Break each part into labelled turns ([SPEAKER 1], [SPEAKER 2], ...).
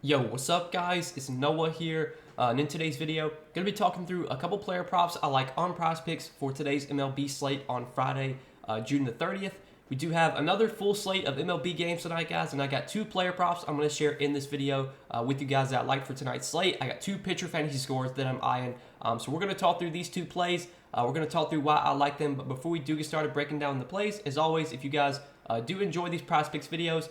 [SPEAKER 1] Yo, what's up guys? It's Noah here, and in today's video, going to be talking through a couple player props I like on Prizepicks for today's MLB slate on Friday, June the 30th. We do have another full slate of MLB games tonight, guys, and I got two player props I'm going to share in this video with you guys that I like for tonight's slate. I got two pitcher fantasy scores that I'm eyeing, so we're going to talk through these two plays. We're going to talk through why I like them, but before we do get started breaking down the plays, as always, if you guys do enjoy these Prizepicks videos,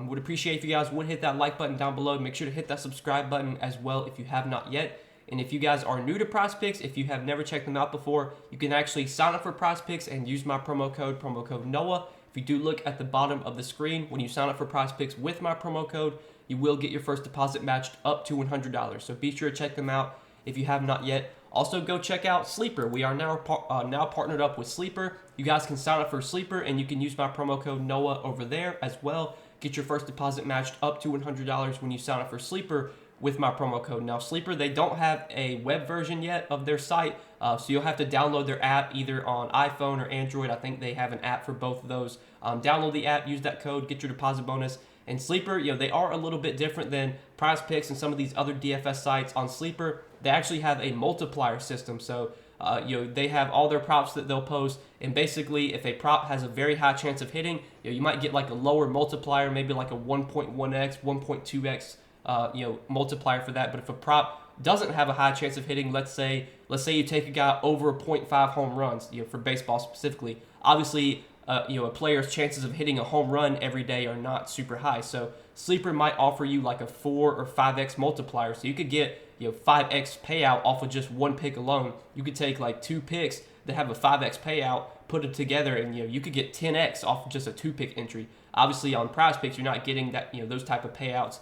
[SPEAKER 1] would appreciate if you guys would hit that like button down below. Make sure to hit that subscribe button as well if you have not yet. And if you guys are new to Prizepicks, if you have never checked them out before, you can actually sign up for Prizepicks and use my promo code Noah. If you do look at the bottom of the screen, when you sign up for Prizepicks with my promo code, you will get your first deposit matched up to $100. So be sure to check them out if you have not yet. Also, go check out Sleeper. We are now partnered up with Sleeper. You guys can sign up for Sleeper, and you can use my promo code Noah over there as well. Get your first deposit matched up to $100 when you sign up for Sleeper with my promo code. Now, Sleeper, they don't have a web version yet of their site, so you'll have to download their app either on iPhone or Android. I think they have an app for both of those. Download the app, use that code, get your deposit bonus. And Sleeper, they are a little bit different than Prizepicks and some of these other DFS sites. On Sleeper, they actually have a multiplier system, so they have all their props that they'll post, and basically if a prop has a very high chance of hitting, you might get like a lower multiplier, maybe like a 1.1x, 1.2x multiplier for that. But if a prop doesn't have a high chance of hitting, let's say you take a guy over 0.5 home runs, for baseball specifically, obviously a player's chances of hitting a home run every day are not super high. So Sleeper might offer you like a 4 or 5x multiplier, so you could get 5x payout off of just one pick alone. You could take like two picks that have a 5x payout, put it together, and you could get 10x off of just a 2-pick entry. Obviously on Prizepicks, you're not getting that those type of payouts.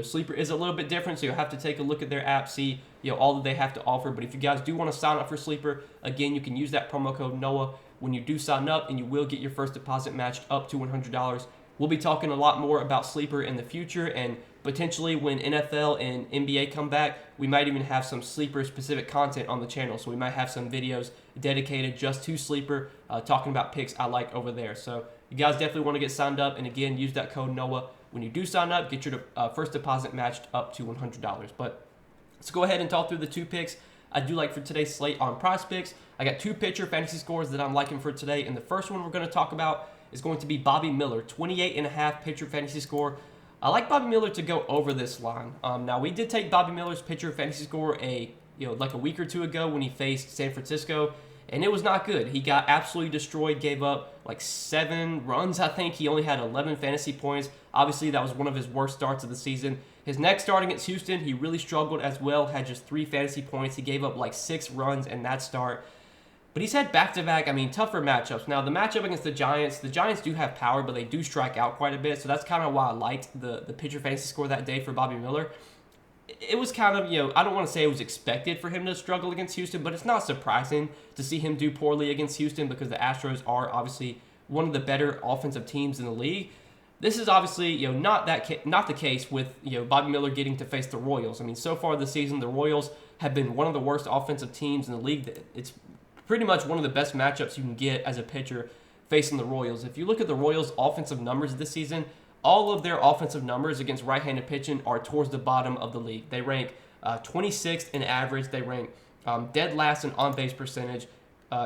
[SPEAKER 1] Sleeper is a little bit different, so you'll have to take a look at their app, see all that they have to offer. But if you guys do want to sign up for Sleeper, again, you can use that promo code Noah when you do sign up, and you will get your first deposit matched up to $100. We'll be talking a lot more about Sleeper in the future, and potentially when NFL and NBA come back, we might even have some Sleeper-specific content on the channel. So we might have some videos dedicated just to Sleeper, talking about picks I like over there. So you guys definitely want to get signed up, and again, use that code Noah when you do sign up. Get your first deposit matched up to $100. But let's go ahead and talk through the two picks I do like for today's slate on Prizepicks. I got two pitcher fantasy scores that I'm liking for today, and the first one we're going to talk about is going to be Bobby Miller, 28.5 pitcher fantasy score. I like Bobby Miller to go over this line. Now, we did take Bobby Miller's pitcher fantasy score like a week or two ago when he faced San Francisco, and it was not good. He got absolutely destroyed, gave up like 7 runs, I think. He only had 11 fantasy points. Obviously, that was one of his worst starts of the season. His next start against Houston, he really struggled as well, had just 3 fantasy points. He gave up like 6 runs in that start. But he's had back-to-back, tougher matchups. Now, the matchup against the Giants do have power, but they do strike out quite a bit. So that's kind of why I liked the pitcher fantasy score that day for Bobby Miller. It was kind of, I don't want to say it was expected for him to struggle against Houston, but it's not surprising to see him do poorly against Houston because the Astros are obviously one of the better offensive teams in the league. This is obviously, not the case with, Bobby Miller getting to face the Royals. So far this season, the Royals have been one of the worst offensive teams in the league. It's pretty much one of the best matchups you can get as a pitcher facing the Royals. If you look at the Royals' offensive numbers this season, all of their offensive numbers against right-handed pitching are towards the bottom of the league. They rank 26th in average. They rank dead last in on-base percentage.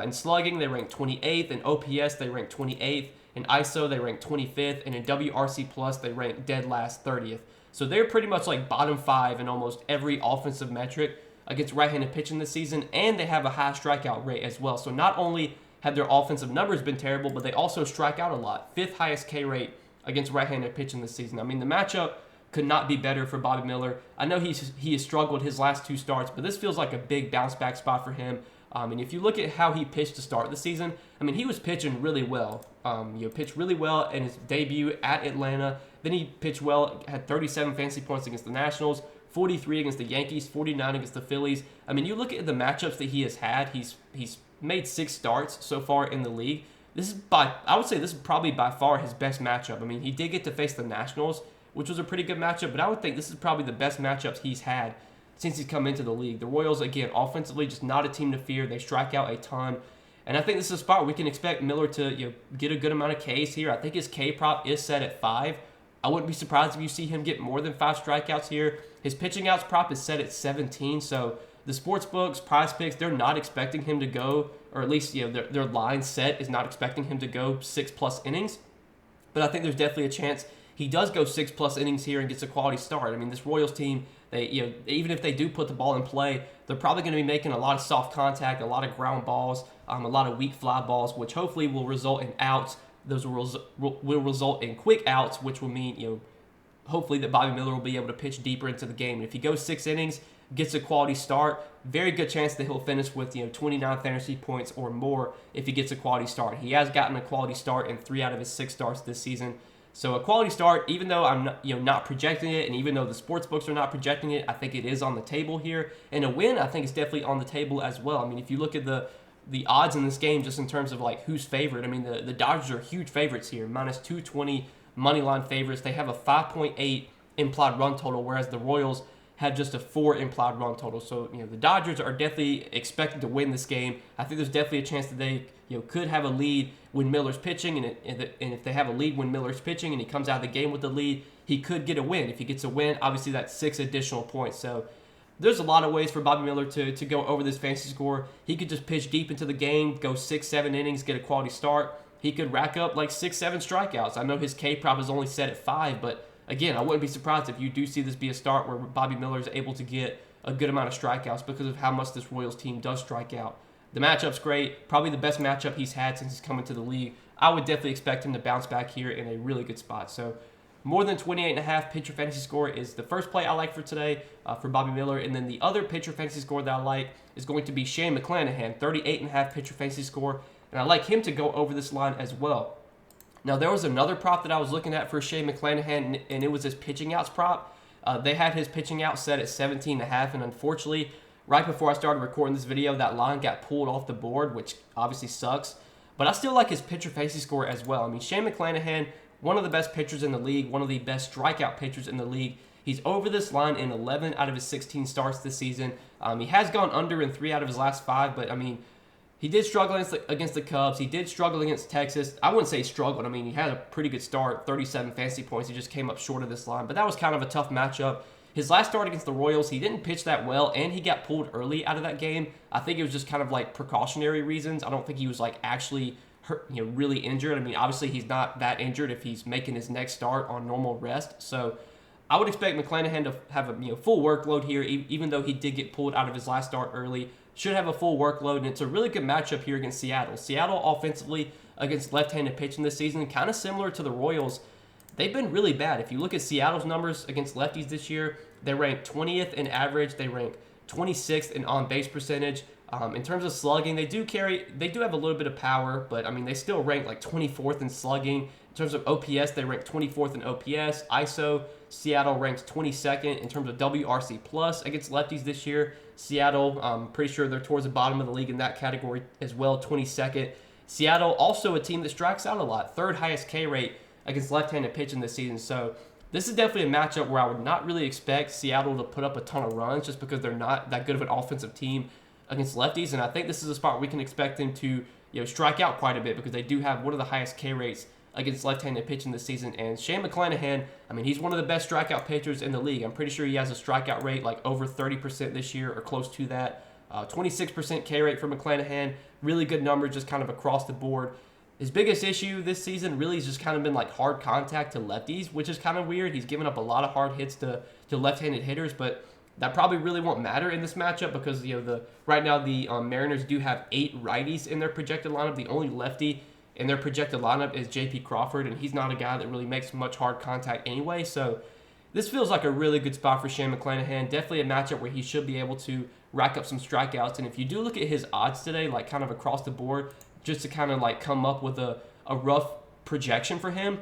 [SPEAKER 1] In slugging, they rank 28th. In OPS, they rank 28th. In ISO, they rank 25th. And in WRC+, they rank dead last 30th. So they're pretty much like bottom 5 in almost every offensive metric against right-handed pitching this season, and they have a high strikeout rate as well. So not only have their offensive numbers been terrible, but they also strike out a lot. 5th highest K rate against right-handed pitching this season. The matchup could not be better for Bobby Miller. I know he has struggled his last 2 starts, but this feels like a big bounce-back spot for him. And if you look at how he pitched to start the season, he was pitching really well. Pitched really well in his debut at Atlanta. Then he pitched well, had 37 fantasy points against the Nationals, 43 against the Yankees, 49 against the Phillies. You look at the matchups that he has had. He's made 6 starts so far in the league. I would say this is probably by far his best matchup. He did get to face the Nationals, which was a pretty good matchup, but I would think this is probably the best matchups he's had since he's come into the league. The Royals, again, offensively, just not a team to fear. They strike out a ton. And I think this is a spot where we can expect Miller to get a good amount of Ks here. I think his K prop is set at 5. I wouldn't be surprised if you see him get more than 5 strikeouts here. His pitching outs prop is set at 17, so the sports books, Prizepicks, they're not expecting him to go, or at least their line set is not expecting him to go 6+ innings. But I think there's definitely a chance he does go 6+ innings here and gets a quality start. I mean, this Royals team, they even if they do put the ball in play, they're probably going to be making a lot of soft contact, a lot of ground balls, a lot of weak fly balls, which hopefully will result in outs. Those will result in quick outs, which will mean hopefully that Bobby Miller will be able to pitch deeper into the game. And if he goes 6 innings, gets a quality start, very good chance that he'll finish with 29 fantasy points or more if he gets a quality start. He has gotten a quality start in 3 out of his 6 starts this season. So a quality start, even though I'm not projecting it, and even though the sports books are not projecting it, I think it is on the table here. And a win, I think, is definitely on the table as well. I mean, if you look at the odds in this game, just in terms of like who's favored, I mean, the Dodgers are huge favorites here, -220 money line favorites. They have a 5.8 implied run total, whereas the Royals have just a 4 implied run total. So the Dodgers are definitely expected to win this game. I think there's definitely a chance that they could have a lead when Miller's pitching, and if they have a lead when Miller's pitching and he comes out of the game with the lead, he could get a win. If he gets a win, obviously that's 6 additional points. So there's a lot of ways for Bobby Miller to go over this fantasy score. He could just pitch deep into the game, go 6-7 innings, get a quality start. He could rack up like 6-7 strikeouts. I know his K prop is only set at 5, but again, I wouldn't be surprised if you do see this be a start where Bobby Miller is able to get a good amount of strikeouts because of how much this Royals team does strike out. The matchup's great, probably the best matchup he's had since he's come into the league. I would definitely expect him to bounce back here in a really good spot. So more than 28.5 pitcher fantasy score is the first play I like for today for Bobby Miller. And then the other pitcher fantasy score that I like is going to be Shane McClanahan, 38.5 pitcher fantasy score. And I like him to go over this line as well. Now, there was another prop that I was looking at for Shane McClanahan, and it was his pitching outs prop. They had his pitching out set at 17.5, and unfortunately, right before I started recording this video, that line got pulled off the board, which obviously sucks. But I still like his pitcher fantasy score as well. I mean, Shane McClanahan, one of the best pitchers in the league, one of the best strikeout pitchers in the league. He's over this line in 11 out of his 16 starts this season. He has gone under in 3 out of his last 5, but I mean, he did struggle against the Cubs. He did struggle against Texas. I wouldn't say he struggled. I mean, he had a pretty good start, 37 fantasy points. He just came up short of this line, but that was kind of a tough matchup. His last start against the Royals, he didn't pitch that well, and he got pulled early out of that game. I think it was just kind of like precautionary reasons. I don't think he was like actually hurt, really injured. I mean, obviously he's not that injured if he's making his next start on normal rest. So I would expect McClanahan to have a full workload here, even though he did get pulled out of his last start early. Should have a full workload, and it's a really good matchup here against Seattle. Seattle offensively against left-handed pitching this season, kind of similar to the Royals. They've been really bad. If you look at Seattle's numbers against lefties this year, they rank 20th in average. They rank 26th in on-base percentage. In terms of slugging, they do have a little bit of power, but I mean, they still rank like 24th in slugging. In terms of OPS, they rank 24th in OPS. ISO, Seattle ranks 22nd in terms of WRC plus against lefties this year. Seattle, I'm pretty sure they're towards the bottom of the league in that category as well, 22nd. Seattle, also a team that strikes out a lot, 3rd highest K rate against left-handed pitching this season. So this is definitely a matchup where I would not really expect Seattle to put up a ton of runs just because they're not that good of an offensive team against lefties. And I think this is a spot where we can expect them to strike out quite a bit because they do have one of the highest K rates against left-handed pitching this season. And Shane McClanahan, I mean, he's one of the best strikeout pitchers in the league. I'm pretty sure he has a strikeout rate like over 30% this year or close to that. 26% K rate for McClanahan. Really good numbers just kind of across the board. His biggest issue this season really has just kind of been like hard contact to lefties, which is kind of weird. He's given up a lot of hard hits to left-handed hitters, but that probably really won't matter in this matchup because right now the Mariners do have 8 righties in their projected lineup. The only lefty in their projected lineup is J.P. Crawford, and he's not a guy that really makes much hard contact anyway. So this feels like a really good spot for Shane McClanahan. Definitely a matchup where he should be able to rack up some strikeouts. And if you do look at his odds today, like kind of across the board, just to kind of like come up with a rough projection for him.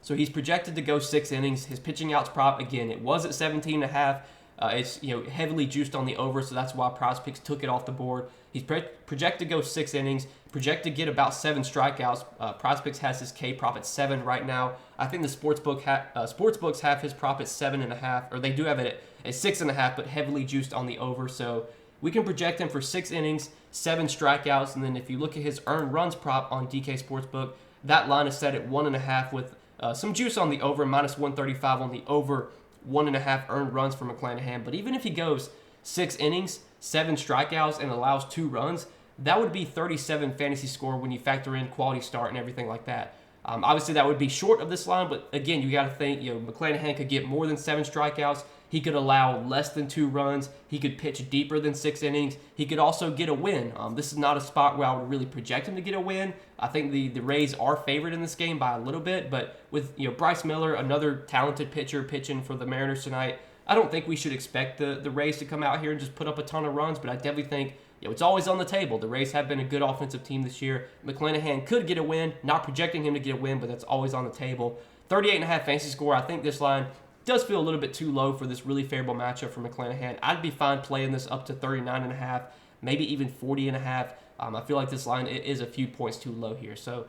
[SPEAKER 1] So he's projected to go 6 innings. His pitching outs prop, again, it was at 17.5. It's heavily juiced on the over, so that's why Prizepicks took it off the board. He's projected to go 6 innings, projected to get about 7 strikeouts. Prizepicks has his K prop at 7 right now. I think the sportsbooks have his prop at 7.5, or they do have it at 6.5, but heavily juiced on the over. So we can project him for 6 innings, 7 strikeouts, and then if you look at his earned runs prop on DK Sportsbook, that line is set at 1.5 with some juice on the over, minus 135 on the over 1.5 earned runs for McClanahan. But even if he goes 6 innings, 7 strikeouts, and allows 2 runs, that would be 37 fantasy score when you factor in quality start and everything like that. Obviously, that would be short of this line, but again, you got to think, McClanahan could get more than 7 strikeouts. He could allow less than 2 runs. He could pitch deeper than 6 innings. He could also get a win. This is not a spot where I would really project him to get a win. I think the Rays are favored in this game by a little bit, but with Bryce Miller, another talented pitcher pitching for the Mariners tonight, I don't think we should expect the Rays to come out here and just put up a ton of runs, but I definitely think it's always on the table. The Rays have been a good offensive team this year. McClanahan could get a win. Not projecting him to get a win, but that's always on the table. 38.5 fantasy score. I think this line does feel a little bit too low for this really favorable matchup for McClanahan. I'd be fine playing this up to 39.5, maybe even 40.5. I feel like this line is a few points too low here. So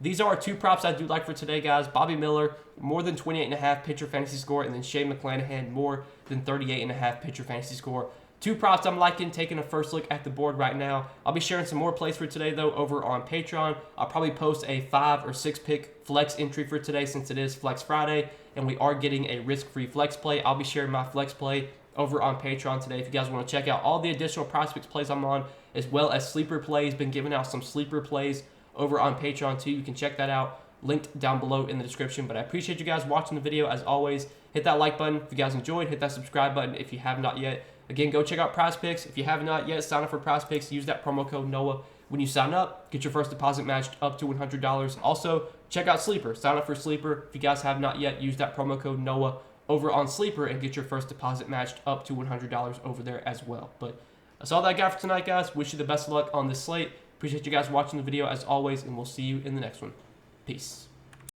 [SPEAKER 1] these are 2 props I do like for today, guys. Bobby Miller, more than 28.5 pitcher fantasy score, and then Shane McClanahan, more than 38.5 pitcher fantasy score. 2 props I'm liking, taking a first look at the board right now. I'll be sharing some more plays for today, though, over on Patreon. I'll probably post a 5 or 6 pick flex entry for today since it is Flex Friday, and we are getting a risk-free flex play. I'll be sharing my flex play over on Patreon today if you guys want to check out all the additional Prizepicks plays I'm on, as well as sleeper plays. Been giving out some sleeper plays over on Patreon, too. You can check that out, linked down below in the description. But I appreciate you guys watching the video. As always, hit that like button if you guys enjoyed. Hit that subscribe button if you have not yet. Again, go check out Prizepicks. If you have not yet, sign up for Prizepicks. Use that promo code NOAH when you sign up. Get your first deposit matched up to $100. Also, check out Sleeper. Sign up for Sleeper. If you guys have not yet, use that promo code NOAH over on Sleeper and get your first deposit matched up to $100 over there as well. But that's all that I got for tonight, guys. Wish you the best of luck on this slate. Appreciate you guys watching the video as always, and we'll see you in the next one. Peace.